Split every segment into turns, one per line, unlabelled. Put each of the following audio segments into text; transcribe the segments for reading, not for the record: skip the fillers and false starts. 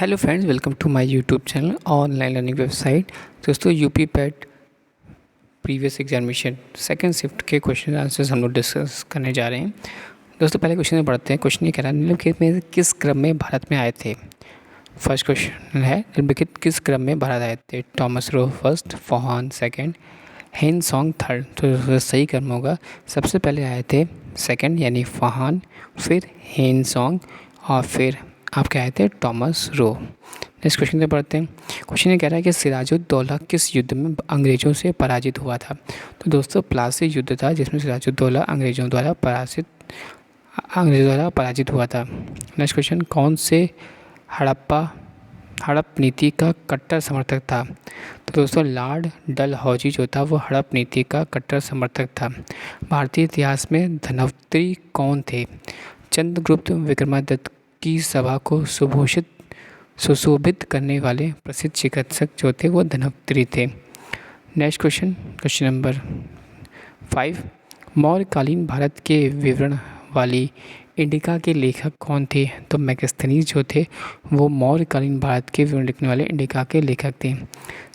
Hello friends, welcome to my YouTube channel online learning website. दोस्तों, UP PET previous examination second shift के question answers हम लोग discuss करने जा रहे हैं। दोस्तों, पहले क्वेश्चन में बढ़ते हैं। क्वेश्चन ये कह रहा है, निम्नलिखित में किस क्रम में भारत में आए थे। फर्स्ट क्वेश्चन है, निम्नलिखित किस क्रम में भारत आए थे। टॉमस रो फर्स्ट, फॉहान सेकेंड, हेन सॉन्ग थर्ड। तो सही क्रम होगा, सबसे पहले आए थे सेकेंड यानी फॉहान, फिर हेन सॉन्ग और फिर आपके आए थे टॉमस रो। नेक्स्ट क्वेश्चन में पढ़ते हैं। क्वेश्चन ये कह रहा है कि सिराजुद्दौला किस युद्ध में अंग्रेज़ों से पराजित हुआ था। तो दोस्तों, प्लासी युद्ध था जिसमें सिराजुद्दौला अंग्रेज़ों द्वारा पराजित हुआ था। नेक्स्ट क्वेश्चन, कौन से हड़प नीति का कट्टर समर्थक था। तो दोस्तों, लॉर्ड डलहौजी जो था वो हड़प नीति का कट्टर समर्थक था। भारतीय इतिहास में धनवंतरी कौन थे। चंद्रगुप्त विक्रमादित्य की सभा को सुशोभित करने वाले प्रसिद्ध चिकित्सक जो थे वो धनवंतरी थे। नेक्स्ट क्वेश्चन नंबर 5, मौर्यकालीन भारत के विवरण वाली इंडिका के लेखक कौन थे। तो मैगस्थनीज जो थे वो मौर्यकालीन भारत के विवरण लिखने वाले इंडिका के लेखक थे।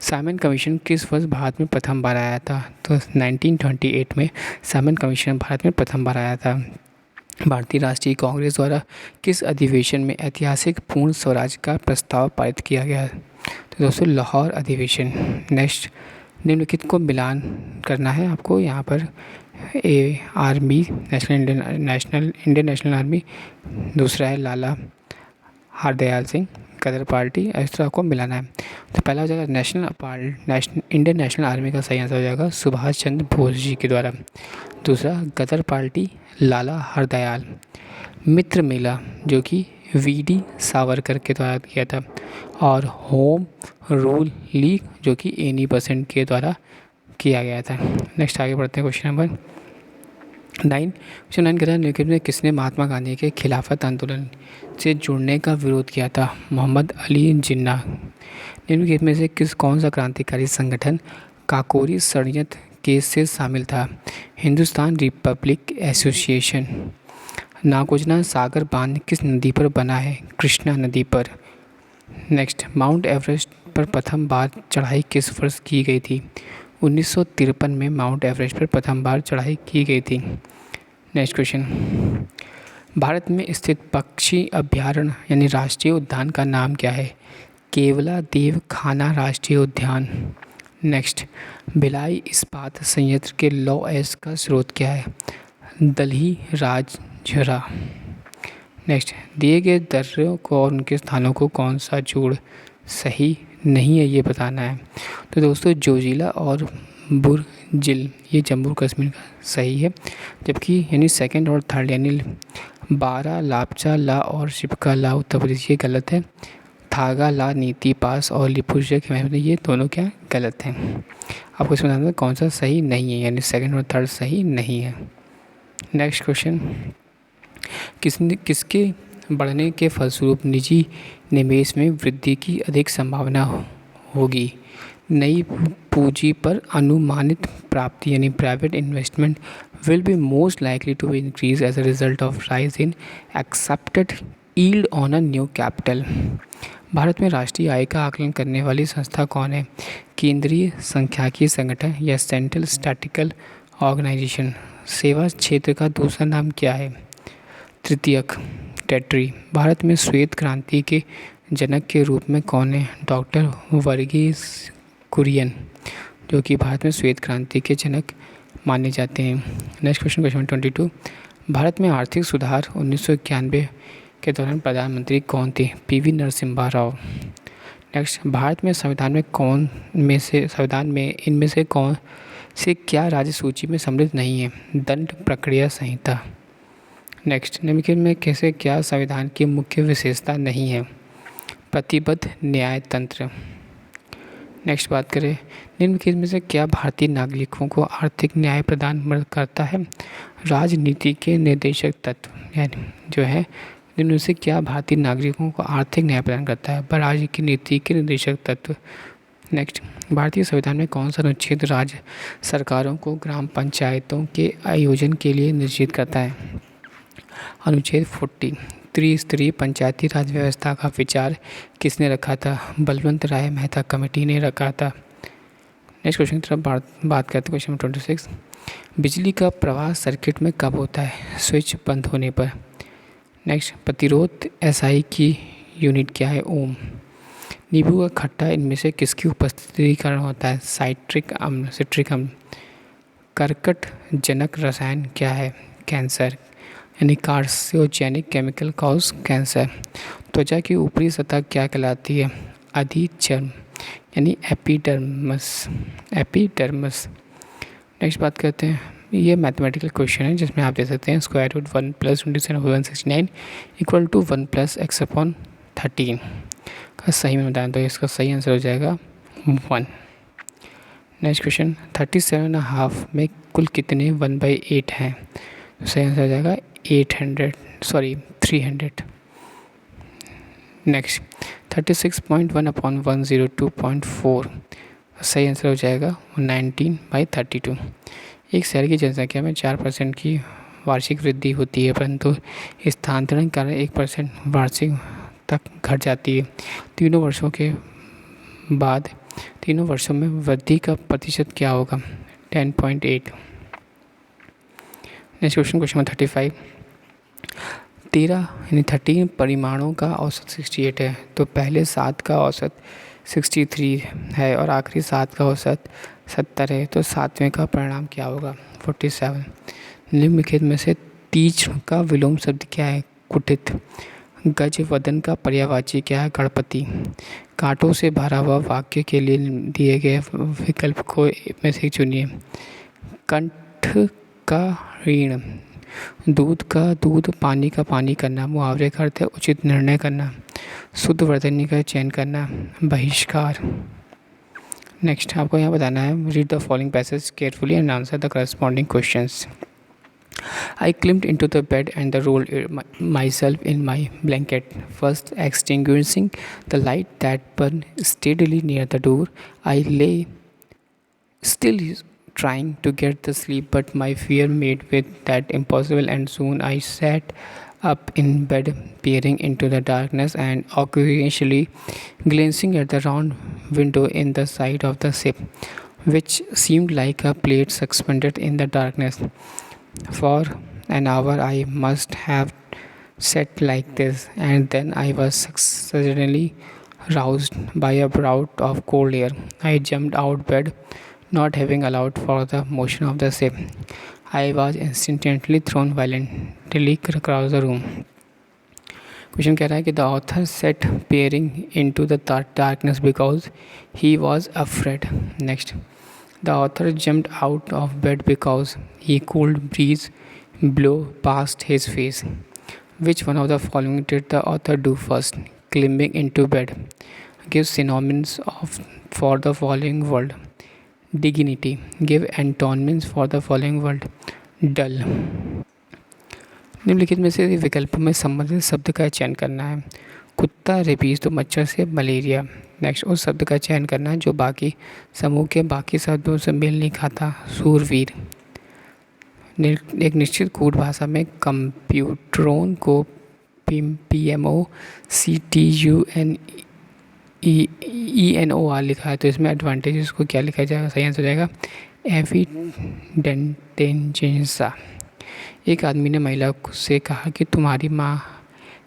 साइमन कमीशन किस वर्ष भारत में प्रथम बार आया था। तो 1928 में साइमन कमीशन भारत में प्रथम बार आया था। भारतीय राष्ट्रीय कांग्रेस द्वारा किस अधिवेशन में ऐतिहासिक पूर्ण स्वराज का प्रस्ताव पारित किया गया। तो दोस्तों, लाहौर अधिवेशन। नेक्स्ट, निम्नलिखित को मिलान करना है आपको। यहाँ पर आर्मी इंडियन नेशनल आर्मी, दूसरा है लाला हरदयाल सिंह गदर पार्टी, इस तरह को मिलाना है। तो पहला हो जाएगा इंडियन नेशनल आर्मी का सही आंसर हो जाएगा सुभाष चंद्र बोस जी के द्वारा। दूसरा गदर पार्टी लाला हरदयाल। मित्र मेला जो कि वीडी सावरकर के द्वारा किया था। और होम रूल लीग जो कि एनी बेसेंट के द्वारा किया गया था। नेक्स्ट आगे बढ़ते हैं। क्वेश्चन नंबर 9 कह रहा है, निम्नलिखित में किसने महात्मा गांधी के खिलाफत आंदोलन से जुड़ने का विरोध किया था। मोहम्मद अली जिन्ना। निम्नलिखित में से कौन सा क्रांतिकारी संगठन काकोरी षड्यंत्र केस से शामिल था। Hindustan republic association. नागार्जुन सागर बांध किस नदी पर बना है। कृष्णा नदी पर। नेक्स्ट, माउंट एवरेस्ट पर प्रथम बार चढ़ाई किस वर्ष की गई थी। 1953 में माउंट एवरेस्ट पर प्रथम बार चढ़ाई की गई थी। नेक्स्ट क्वेश्चन, भारत में स्थित पक्षी अभयारण्य यानी राष्ट्रीय उद्यान का नाम क्या है। केवलादेव खाना राष्ट्रीय उद्यान। नेक्स्ट, भिलाई इस्पात संयंत्र के लौ एश का स्रोत क्या है। दल्ही राजझरा। नेक्स्ट, दिए गए दर्रों को और उनके स्थानों को कौन सा जोड़ सही नहीं है ये बताना है। तो दोस्तों, जोजिला और बुरजिल ये जम्मू कश्मीर का सही है। जबकि यानी सेकंड और थर्ड यानी बारा लापचा ला और शिपका ला उत्तर प्रदेश ये गलत है। थागा ला नीति पास और लिपुजा के में ये दोनों क्या गलत हैं। आपको इसमें बताना कौन सा सही नहीं है, यानी सेकंड और थर्ड सही नहीं है। नेक्स्ट क्वेश्चन, किसके बढ़ने के फलस्वरूप निजी निवेश में वृद्धि की अधिक संभावना होगी। नई पूंजी पर अनुमानित प्राप्ति यानी private investment will be most likely to increase as a result of rise in accepted yield on a new capital. Bharat में राष्ट्रीय आय का आकलन करने वाली संस्था कौन है। केंद्रीय सांख्यिकी संगठन या सेंट्रल स्टैटिस्टिकल ऑर्गेनाइजेशन। सेवा क्षेत्र का दूसरा नाम क्या है। तृतीयक टेट्री। भारत में श्वेत क्रांति के जनक के रूप में कौन है। डॉक्टर वर्गीस कुरियन जो कि भारत में श्वेत क्रांति के जनक माने जाते हैं। नेक्स्ट क्वेश्चन 22, भारत में आर्थिक सुधार 1991 के दौरान प्रधानमंत्री कौन थे। पीवी नरसिम्हा राव। नेक्स्ट, भारत में संविधान में इनमें से कौन से क्या राज्य सूची में सम्मिलित नहीं है। दंड प्रक्रिया संहिता। नेक्स्ट, निम्नलिखित में कैसे क्या संविधान की मुख्य विशेषता नहीं है। प्रतिबद्ध न्याय तंत्र। नेक्स्ट बात करें, निम्नलिखित में से क्या भारतीय नागरिकों को आर्थिक न्याय प्रदान करता है। राजनीति के निर्देशक तत्व यानी जो है जिनमें से क्या भारतीय नागरिकों को आर्थिक न्याय प्रदान करता है। राजनीति के निर्देशक तत्व। नेक्स्ट, भारतीय संविधान में कौन सा अनुच्छेद राज्य सरकारों को ग्राम पंचायतों के आयोजन के लिए निश्चित करता है। अनुच्छेद 40। त्रिस्तरीय पंचायती राज व्यवस्था का विचार किसने रखा था? बलवंत राय मेहता कमेटी ने रखा था। नेक्स्ट क्वेश्चन की तरफ बात करते हैं। क्वेश्चन नंबर 26, बिजली का प्रवाह सर्किट में कब होता है? स्विच बंद होने पर। नेक्स्ट, प्रतिरोध एसआई की यूनिट क्या है? ओम। नींबू का खट्टा इनमें से किसकी उपस्थिति के कारण होता है? साइट्रिक अम्ल, सिट्रिक अम्ल। कर्कट जनक रसायन क्या है? कैंसर, यानी कार्सियोजेनिक केमिकल कॉज कैंसर। त्वचा की ऊपरी सतह क्या कहलाती है? अधिचर्म, यानी एपिडर्मस, एपिडर्मस। नेक्स्ट बात करते हैं, ये मैथमेटिकल क्वेश्चन है जिसमें आप दे सकते हैं स्क्वायर रूट 1 + 27/169 = 1 + x/13 का सही में बताएं तो इसका सही आंसर हो जाएगा 1। नेक्स्ट क्वेश्चन, 37.5 में कुल कितने 1/8 हैं? तो सही आंसर हो जाएगा 300। नेक्स्ट, 36.1/102.4, सही आंसर हो जाएगा 19/32। एक शहर की जनसंख्या में 4% की वार्षिक वृद्धि होती है, परंतु स्थानांतरण के कारण 1% वार्षिक तक घट जाती है। तीनों वर्षों में वृद्धि का प्रतिशत क्या होगा? 10.8। नेक्स्ट क्वेश्चन नंबर 35, 13 परिमाणों का औसत 68 है, तो पहले 7 का औसत 63 है और आखिरी 7 का औसत 70 है, तो 7वें का परिणाम क्या होगा? 47। निम्नलिखित में से तीक्ष्ण का विलोम शब्द क्या है? कुटित। गज वदन का पर्यायवाची क्या है? गणपति। कांटों से भरा हुआ वाक्य के लिए दिए गए विकल्प को में से चुनिए। कंठ का ऋण, दूध का दूध, पानी का पानी करना, मुहावरे का अर्थ है उचित निर्णय करना, शुद्ध वर्तनी का चयन करना, बहिष्कार। नेक्स्ट आपको यहाँ बताना है, read the following passage carefully and answer the corresponding questions. I climbed into the bed and rolled myself in my blanket, first extinguishing the light that burned steadily near the door. I lay still trying to get the sleep, but my fear made with that impossible, and soon I sat up in bed, peering into the darkness and occasionally glancing at the round window in the side of the ship, which seemed like a plate suspended in the darkness. For an hour I must have sat like this, and then I was suddenly roused by a bout of cold air. I jumped out of bed, not having allowed for the motion of the ship. I was instantly thrown violently across the room. Question कह रहा है कि the author set peering into the darkness because he was afraid. Next, the author jumped out of bed because he cold breeze blew past his face. Which one of the following did the author do first? Climbing into bed. Give synonyms for the following word. Dignity. Give antonyms for the following word. Dull. निम्नलिखित में से विकल्पों में संबंधित शब्द का चयन करना है। कुत्ता, रेबीज, तो मच्छर से मलेरिया। नेक्स्ट, उस शब्द का चयन करना है जो बाकी समूह के बाकी शब्दों से मेल नहीं खाता। सूरवीर। एक निश्चित कोड भाषा में कंप्यूटरों को PMO CTUNENOR लिखा है, तो इसमें एडवांटेजेस को क्या लिखा जाएगा? सही आंसर हो जाएगा एविडेंटेंजेंसा। एक आदमी ने महिला से कहा कि तुम्हारी माँ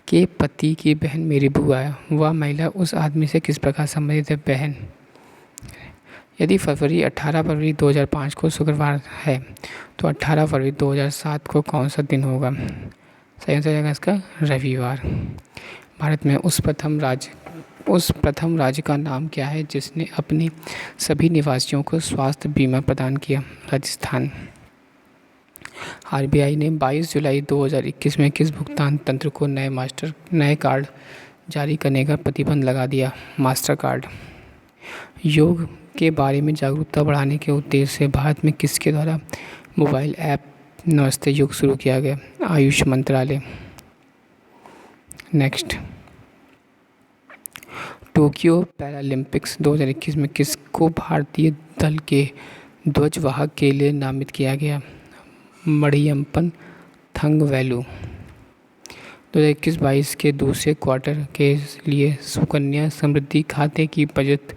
के पति की बहन मेरी बुआ है। वह महिला उस आदमी से किस प्रकार संबंधित है? बहन। यदि 18 फरवरी 2005 को शुक्रवार है, तो 18 फरवरी 2007 को कौन सा दिन होगा? सही आंसर जाएगा इसका रविवार। भारत में उस प्रथम राज्य का नाम क्या है जिसने अपने सभी निवासियों को स्वास्थ्य बीमा प्रदान किया? राजस्थान। RBI ने 22 जुलाई 2021 में किस भुगतान तंत्र को नए कार्ड जारी करने का प्रतिबंध लगा दिया? Master card. योग के बारे में जागरूकता बढ़ाने के उद्देश्य से भारत में किसके द्वारा मोबाइल ऐप नमस्ते योग शुरू किया गया? आयुष मंत्रालय। नेक्स्ट, टोक्यो पैरालंपिक्स 2021 में किसको भारतीय दल के ध्वजवाहक के लिए नामित किया गया? मरियप्पन थंगवेलु। 2021-22 के दूसरे क्वार्टर के लिए सुकन्या समृद्धि खाते की बचत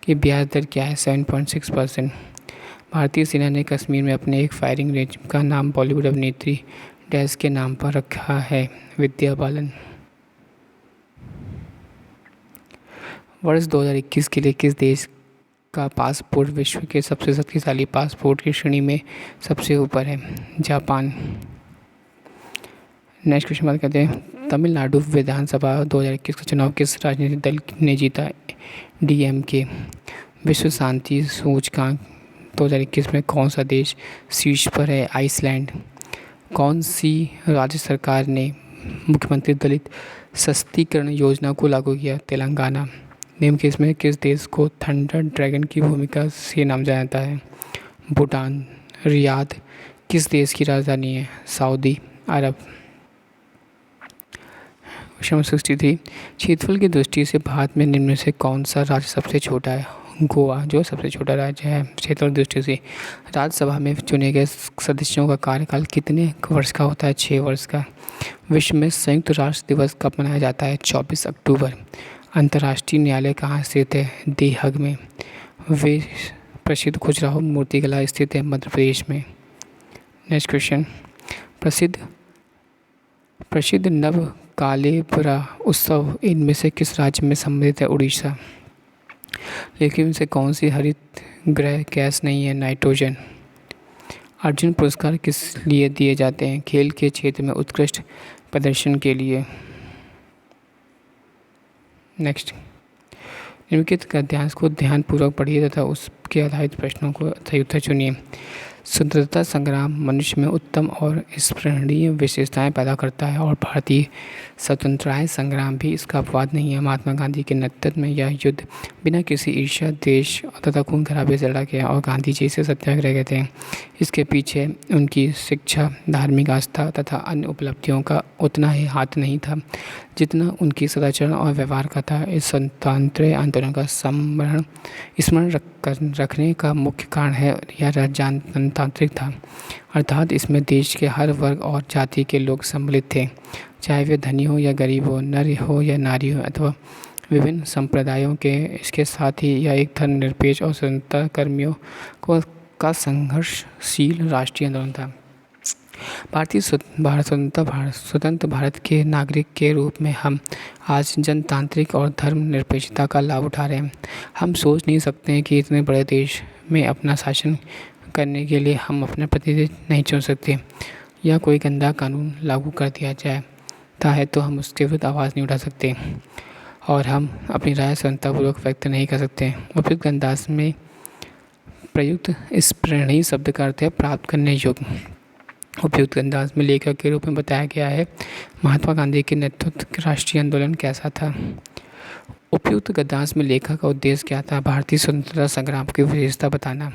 की ब्याज दर क्या है? 7.6%। भारतीय सेना ने कश्मीर में अपने एक फायरिंग रेंज का नाम बॉलीवुड अभिनेत्री डैश के नाम पर रखा है। विद्या बालन। वर्ष 2021 के लिए किस देश का पासपोर्ट विश्व के सबसे शक्तिशाली पासपोर्ट की श्रेणी में सबसे ऊपर है? जापान। नेक्स्ट क्वेश्चन बात करते हैं, तमिलनाडु विधानसभा 2021 का चुनाव किस राजनीतिक दल ने जीता? डीएमके। विश्व शांति सूचकांक 2021 में कौन सा देश शीर्ष पर है? आइसलैंड। कौन सी राज्य सरकार ने मुख्यमंत्री दलित सशक्तिकरण योजना को लागू किया? तेलंगाना। निम्न केस में किस देश को थंडर ड्रैगन की भूमिका से नाम जाना जाता है? भूटान। रियाद किस देश की राजधानी है? सऊदी अरब। क्वेश्चन 63, क्षेत्रफल की दृष्टि से भारत में निम्न में से कौन सा राज्य सबसे छोटा है? गोवा, जो सबसे छोटा राज्य है क्षेत्रफल की दृष्टि से। राज्यसभा में चुने गए सदस्यों का कार्यकाल कितने वर्ष का होता है? 6 वर्ष का। विश्व में संयुक्त राष्ट्र दिवस कब मनाया जाता है? 24 अक्टूबर। अंतर्राष्ट्रीय न्यायालय कहाँ स्थित है? देहग में। वे प्रसिद्ध खजुराहो मूर्तिकला स्थित है मध्य प्रदेश में। नेक्स्ट क्वेश्चन, प्रसिद्ध नवकालेबरा उत्सव इनमें से किस राज्य में सम्मिलित है? उड़ीसा। लेकिन इनसे कौन सी हरित गृह गैस नहीं है? नाइट्रोजन। अर्जुन पुरस्कार किस लिए दिए जाते हैं? खेल के क्षेत्र में उत्कृष्ट प्रदर्शन के लिए। नेक्स्ट, निम्नलिखित गद्यांश को ध्यानपूर्वक पढ़िए तथा उसके आधारित प्रश्नों को सही उत्तर चुनिए। स्वतंत्रता संग्राम मनुष्य में उत्तम और स्मरणीय विशेषताएं पैदा करता है और भारतीय स्वतंत्रता संग्राम भी इसका अपवाद नहीं है। महात्मा गांधी के नेतृत्व में यह युद्ध बिना किसी ईर्ष्या, द्वेष तथा खून खराबे से लड़ा गया और गांधी जी से सत्याग्रह गए थे। इसके पीछे उनकी शिक्षा, धार्मिक आस्था तथा अन्य उपलब्धियों का उतना ही हाथ नहीं था जितना उनकी सदाचरण और व्यवहार का था। इस स्वतंत्रता आंदोलन का स्मरण रखने का मुख्य कारण है यह जनतांत्रिक था, अर्थात इसमें देश के हर वर्ग और जाति के लोग सम्मिलित थे, चाहे वे धनी हो या गरीब हो, नर हो या नारी हो अथवा विभिन्न संप्रदायों के। इसके साथ ही यह एक धर्मनिरपेक्ष और स्वतंत्रता कर्मियों का संघर्षशील राष्ट्रीय आंदोलन था। स्वतंत्र भारत के नागरिक के रूप में हम आज जनतांत्रिक और धर्मनिरपेक्षता का लाभ उठा रहे हैं। हम सोच नहीं सकते हैं कि इतने बड़े देश में अपना शासन करने के लिए हम अपने प्रतिनिधि नहीं चुन सकते या कोई गंदा कानून लागू कर दिया जाता है तो हम उसके विरुद्ध आवाज़ नहीं उठा सकते और हम अपनी राय स्वतंत्रतापूर्वक व्यक्त नहीं कर सकते। उपयुक्त अंदाज में प्रयुक्त स्मरणीय शब्द का अर्थ है प्राप्त करने योग्य। उपयुक्त अंदाज में लेखक के रूप में बताया गया है महात्मा गांधी के नेतृत्व राष्ट्रीय आंदोलन कैसा था। उपयुक्त गद्यांश में लेखक का उद्देश्य क्या था? भारतीय स्वतंत्रता संग्राम की विशेषता बताना।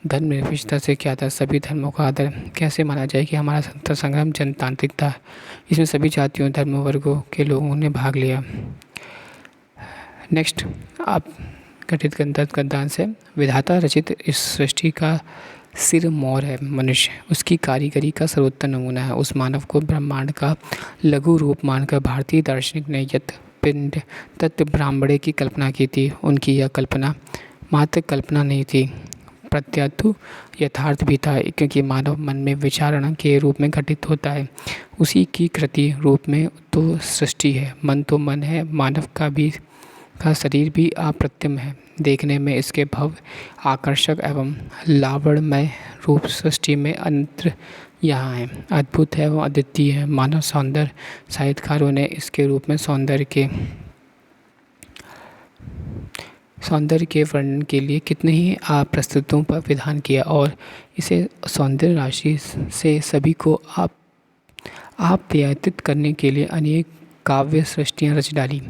धर्मनिरपेक्षता से क्या था? सभी धर्मों का आदर। कैसे माना जाए कि हमारा स्वतंत्रता संग्राम जनतांत्रिक था? इसमें सभी जातियों, धर्म, वर्गों के लोगों ने भाग लिया। नेक्स्ट, आप गठित गद्यांश है, विधाता रचित इस सृष्टि का सिर मोर है मनुष्य, उसकी कारीगरी का सर्वोत्तम नमूना है। उस मानव को ब्रह्मांड का लघु रूप मानकर भारतीय दार्शनिक ने यत पिंड तत्व ब्राह्मणे की कल्पना की थी। उनकी यह कल्पना मात्र कल्पना नहीं थी, प्रत्यतु यथार्थ भी था, क्योंकि मानव मन में विचारणा के रूप में घटित होता है। उसी की कृति रूप में तो सृष्टि है। मन तो मन है, मानव का शरीर भी अप्रतिम है। देखने में इसके भव्य, आकर्षक एवं लावण्यमय रूप सृष्टि में अंतर यहाँ है, अद्भुत है एवं अद्वितीय है। मानव सौंदर्य साहित्यकारों ने इसके रूप में सौंदर्य के वर्णन के लिए कितने ही प्रस्तुतियों पर विधान किया और इसे सौंदर्य राशि से सभी को आप्यायित करने के लिए अनेक काव्य सृष्टियाँ रच डाली।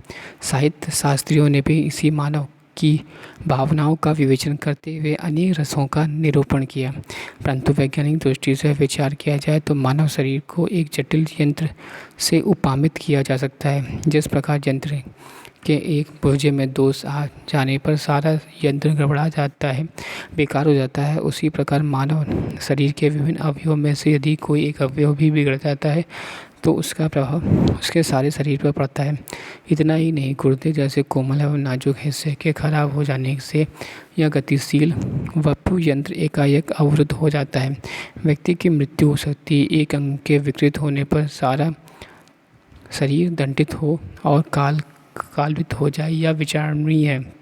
साहित्य शास्त्रियों ने भी इसी मानव की भावनाओं का विवेचन करते हुए अनेक रसों का निरूपण किया। परंतु वैज्ञानिक दृष्टि से विचार किया जाए तो मानव शरीर को एक जटिल यंत्र से उपमित किया जा सकता है। जिस प्रकार यंत्र के एक पुर्जे में दोष आ जाने पर सारा यंत्र गड़बड़ा जाता है, बेकार हो जाता है, उसी प्रकार मानव शरीर के विभिन्न अवयवों में से यदि कोई एक अवयव भी बिगड़ जाता है तो उसका प्रभाव उसके सारे शरीर पर पड़ता है। इतना ही नहीं, गुर्दे जैसे कोमल एवं नाजुक हिस्से के खराब हो जाने से यह गतिशील वपु यंत्र एकाएक अवरुद्ध हो जाता है। व्यक्ति की मृत्यु हो सकती है। एक अंग के विकृत होने पर सारा शरीर दंडित हो और काल्वित हो जाए या विचारणीय है।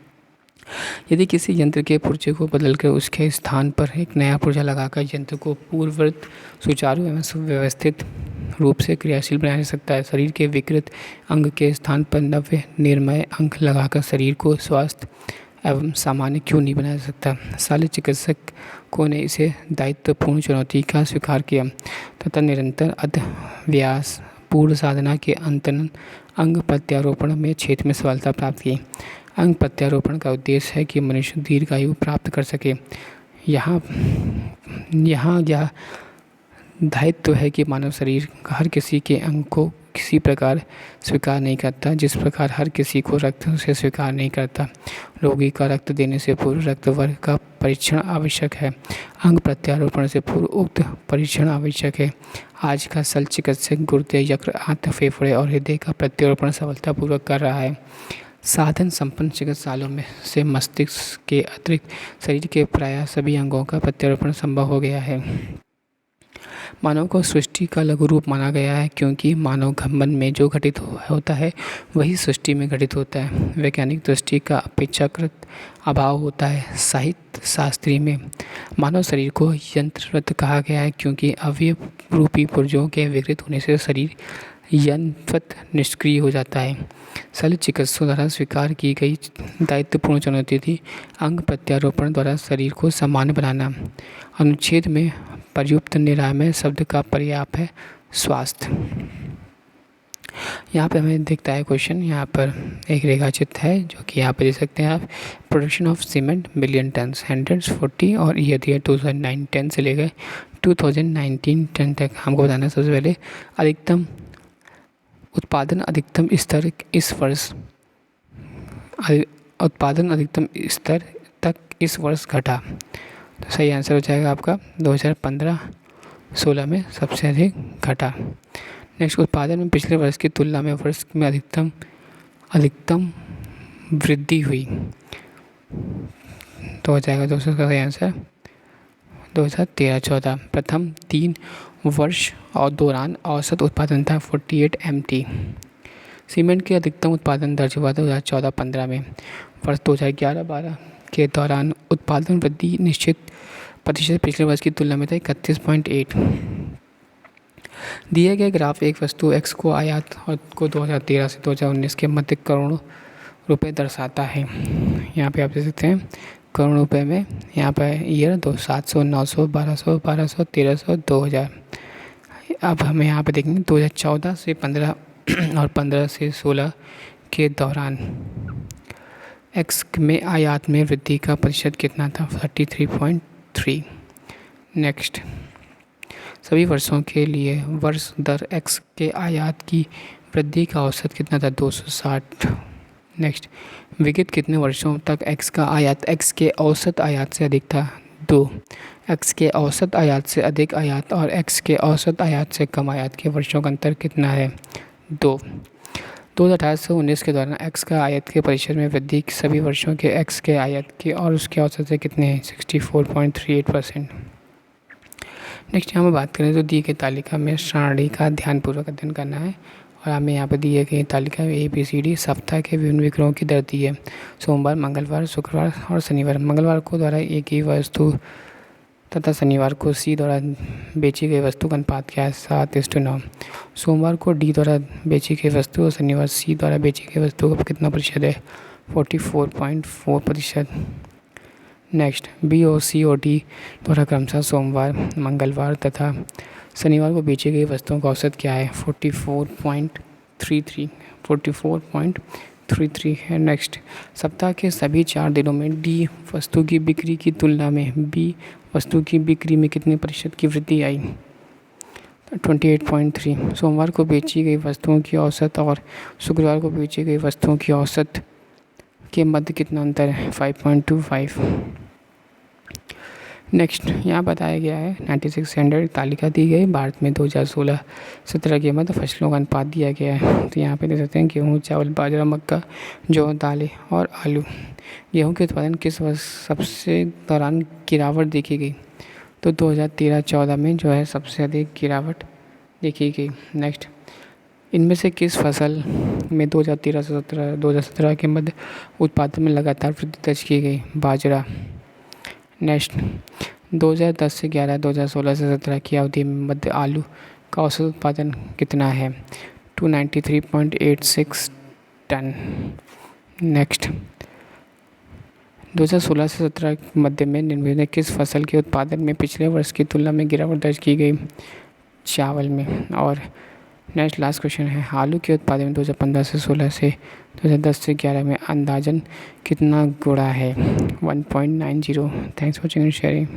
यदि किसी यंत्र के पुर्जे को बदलकर उसके स्थान पर एक नया पुर्जा लगाकर यंत्र को पूर्ववत सुचारू एवं सुव्यवस्थित रूप से क्रियाशील बनाया जा सकता है। शरीर के विकृत अंग के स्थान पर नव्य निर्मय अंग लगाकर शरीर को स्वस्थ एवं सामान्य क्यों नहीं बनाया जा सकता। शल्य चिकित्सकों ने इसे दायित्वपूर्ण चुनौती का स्वीकार किया तथा निरंतर अभ्यास पूर्ण साधना के अंततः अंग प्रत्यारोपण में क्षेत्र में सफलता प्राप्त की। अंग प्रत्यारोपण का उद्देश्य है कि मनुष्य दीर्घायु प्राप्त कर सके। यहाँ यह दायित्व है कि मानव शरीर हर किसी के अंग को किसी प्रकार स्वीकार नहीं करता, जिस प्रकार हर किसी को रक्त से स्वीकार नहीं करता। रोगी का रक्त देने से पूर्व रक्त वर्ग का परीक्षण आवश्यक है। अंग प्रत्यारोपण से पूर्व उक्त परीक्षण आवश्यक है। आज का शल्य चिकित्सक गुर्दे, यकृत, आंत, फेफड़े और हृदय का प्रत्यारोपण सफलतापूर्वक कर रहा है। साधन संपन्न चिकित्सालयों में से मस्तिष्क के अतिरिक्त शरीर के प्रायः सभी अंगों का प्रत्यारोपण संभव हो गया है। मानव को सृष्टि का लघु रूप माना गया है, क्योंकि मानव मन में जो घटित होता है वही सृष्टि में घटित होता है। वैज्ञानिक दृष्टि का अपेक्षाकृत अभाव होता है। साहित्य शास्त्री में मानव शरीर को यंत्रवत कहा गया है, क्योंकि अवयव रूपी पुर्जों के विकृत होने से शरीर यंत्रवत निष्क्रिय हो जाता है। शल्य चिकित्सकों द्वारा स्वीकार की गई दायित्वपूर्ण चुनौती थी अंग प्रत्यारोपण द्वारा शरीर को सामान्य बनाना। अनुच्छेद में प्रयुक्त निरामय शब्द का पर्याप है स्वास्थ्य। यहाँ पे हमें दिखता है क्वेश्चन, यहाँ पर एक रेखाचित्र है जो कि यहाँ पे देख सकते हैं आप। Production of cement million turns 140 और ईयर 2009-10 से लेकर 2019-10 तक हमको बताना है। सबसे पहले अधिकतम उत्पादन अधिकतम स्तर इस वर्ष उत्पादन अधिकतम स्तर तक इस वर्ष घटा। तो सही आंसर हो जाएगा आपका 2015-16 में सबसे अधिक घटा। नेक्स्ट, उत्पादन में पिछले वर्ष की तुलना में वर्ष में अधिकतम वृद्धि हुई। तो हो जाएगा दोस्तों का सही आंसर 2013-14। प्रथम 3 वर्ष और दौरान औसत उत्पादन था 48 MT। सीमेंट के अधिकतम उत्पादन दर्ज हुआ 2014-15 में। वर्ष 2011-12 के दौरान उत्पादन वृद्धि निश्चित प्रतिशत पिछले वर्ष की तुलना में था 31.8। दिए गए ग्राफ एक वस्तु x को आयात और को 2013 से 2019 के मध्य करोड़ों रुपए दर्शाता है। यहाँ पे आप देख सकते हैं करोड़ रुपए में, यहाँ पर ईयर 700, 900, 1200, 1200, 1300, 2000। अब हमें यहाँ पे देखेंगे 2014 से 15 और 15 से 16 के दौरान x में आयात में वृद्धि का प्रतिशत कितना था 33.3। नेक्स्ट, सभी वर्षों के लिए वर्ष दर x के आयात की वृद्धि का औसत कितना था 260। नेक्स्ट, विगत कितने वर्षों तक x का आयात x के औसत आयात से अधिक था 2। x के औसत आयात से अधिक आयात और x के औसत आयात से कम आयात के वर्षों का अंतर कितना है 2। 2018 से 19 के दौरान x का आयात के प्रतिशत में वृद्धि सभी वर्षों के x के आयात के और उसके औसत से कितने हैं 64.38%। नेक्स्ट, यहाँ पर बात करें तो दी गई तालिका में सारणी का ध्यानपूर्वक अध्ययन करना है और हमें यहाँ पर दिए गई तालिका में ABCD सप्ताह के विभिन्न विक्रयों की दर दी है। सोमवार, मंगलवार, शुक्रवार और शनिवार। मंगलवार को द्वारा एक ही वस्तु तथा शनिवार को C द्वारा बेची गई वस्तु का अनुपात क्या है 7:9। सोमवार को D द्वारा बेची गई वस्तु और शनिवार C द्वारा बेची गई वस्तु का कितना प्रतिशत है 44.4%। नेक्स्ट, B और C और D द्वारा क्रमशः सोमवार, मंगलवार तथा शनिवार को बेची गई वस्तुओं का औसत क्या है 44.33 है। नेक्स्ट, सप्ताह के सभी 4 दिनों में D वस्तु की बिक्री की तुलना में B वस्तु की बिक्री में कितने प्रतिशत की वृद्धि आई 28.3। सोमवार को बेची गई वस्तुओं की औसत और शुक्रवार को बेची गई वस्तुओं की औसत के मध्य कितना अंतर है 5.25। नेक्स्ट यहाँ बताया गया है 96 स्टैंडर्ड तालिका दी गई भारत में 2016-17 के मध्य फसलों का अनुपात दिया गया है। तो यहाँ पे देख सकते हैं गेहूँ, चावल, बाजरा, मक्का, जौ, दालें और आलू। गेहूँ के उत्पादन किस वर्ष सबसे दौरान गिरावट देखी गई? तो 2013-14 में जो है सबसे अधिक गिरावट देखी गई। नेक्स्ट, इनमें से किस फसल में 2017 के मध्य उत्पादन में लगातार वृद्धि दर्ज की गई? बाजरा। नेक्स्ट, 2010 से 11, 2016 से 17 की अवधि में मध्य आलू का औसत उत्पादन कितना है? 293.86 टन। नेक्स्ट, 2016 से 17 मध्य में निम्नलिखित किस फसल के उत्पादन में पिछले वर्ष की तुलना में गिरावट दर्ज की गई? चावल में। और नेक्स्ट लास्ट क्वेश्चन है, आलू के उत्पादन में 2015 से 16 से 2010 से 11 में अंदाजन कितना गुणा है? 1.90। Thanks for watching and sharing.